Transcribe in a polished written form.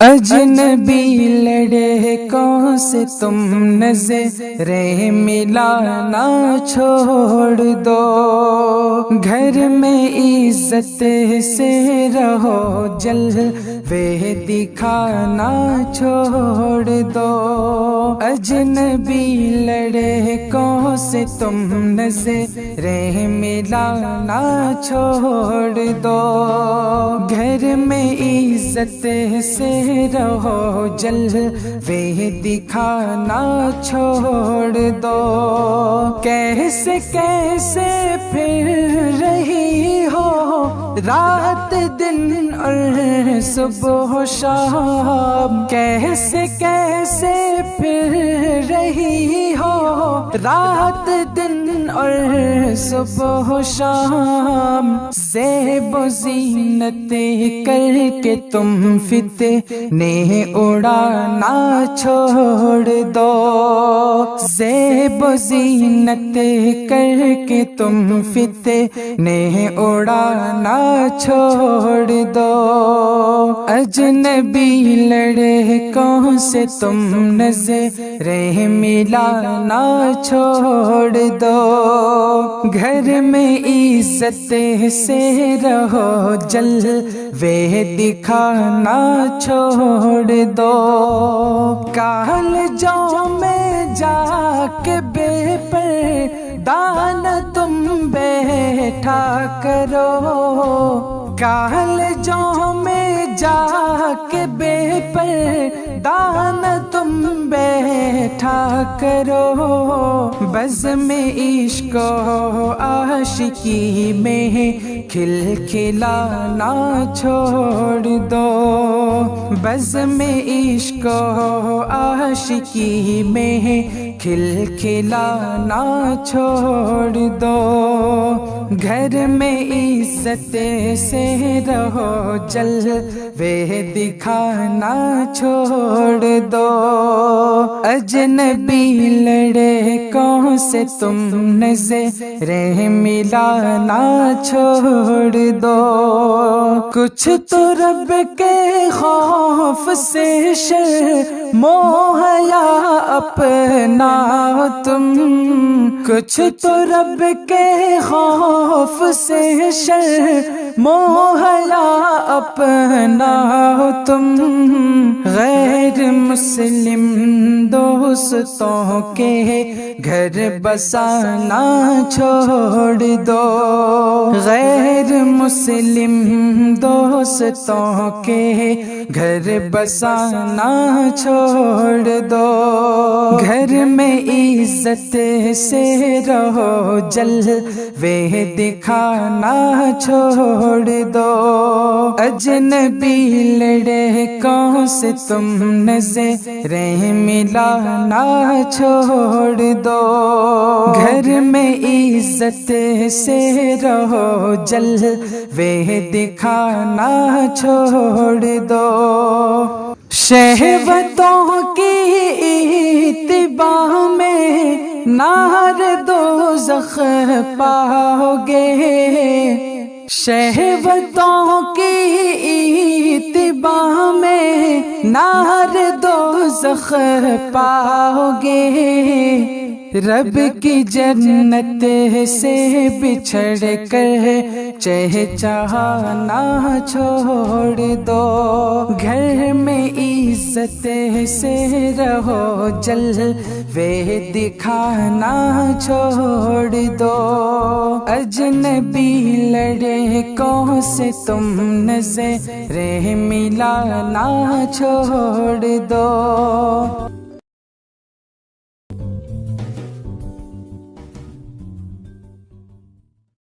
اجنبی لڑکوں سے تم نظریں ملانا چھوڑ دو، گھر میں عزت سے رہو، جلوے دکھانا چھوڑ دو۔ اجنبی لڑکوں سے تم نظریں ملانا چھوڑ دو، گھر میں عزت سے رہو، جلوے دکھانا چھوڑ دو۔ کیسے کیسے پھر رہی ہو رات دن اور صبح و شام، کیسے کیسے پھر رہی ہو رات دن اور صبح و شام، زیب و زینت کر کے تم فتنے اڑانا چھوڑ دو، زیب و زینت کر کے تم فتنے اڑانا چھوڑ دو۔ اجنبی لڑکوں سے تم نظریں ملانا چھوڑ دو، گھر میں عزت سے رہو، جلوے دکھانا چھوڑ دو۔ کالجوں میں جا کے بے پردان تم بیٹھا کرو، کالجوں میں جا کے بے پردان تم بیٹھا کرو، بزم عشق و عاشقی میں کھلکھلانا چھوڑ دو، بزم عشق و عاشقی میں کھلکھلانا چھوڑ دو، گھر میں عزت سے رہو، جلوے دکھانا چھوڑ دو۔ اجنبی لڑکوں سے تم نظریں ملانا چھوڑ دو، کچھ تو رب کے خوف سے شرم و حیا اپناؤ تم، کچھ تو رب کے خوف سے شرم و حیا اپناؤ تم، غیر مسلم دوستوں کے گھر بسانا چھوڑ دو، غیر مسلم دوستوں کے گھر بسانا چھوڑ دو، گھر میں عزت سے رہو، جلوے دکھانا چھوڑ دو۔ اجنبی لڑکوں سے تم نظریں ملانا چھوڑ دو، گھر میں عزت سے رہو، جلوے دکھانا چھوڑ دو۔ شہوتوں کی اتباع میں نار دوزخ پاؤ گے، شہوتوں کی اتباع میں نار دوزخ پاؤ گے، رب کی جنت سے بچھڑ کر چہچہانا چھوڑ دو، گھر میں عزت سے رہو، جلوے دکھانا چھوڑ دو۔ اجنبی لڑکوں سے تم نظریں ملانا چھوڑ دو۔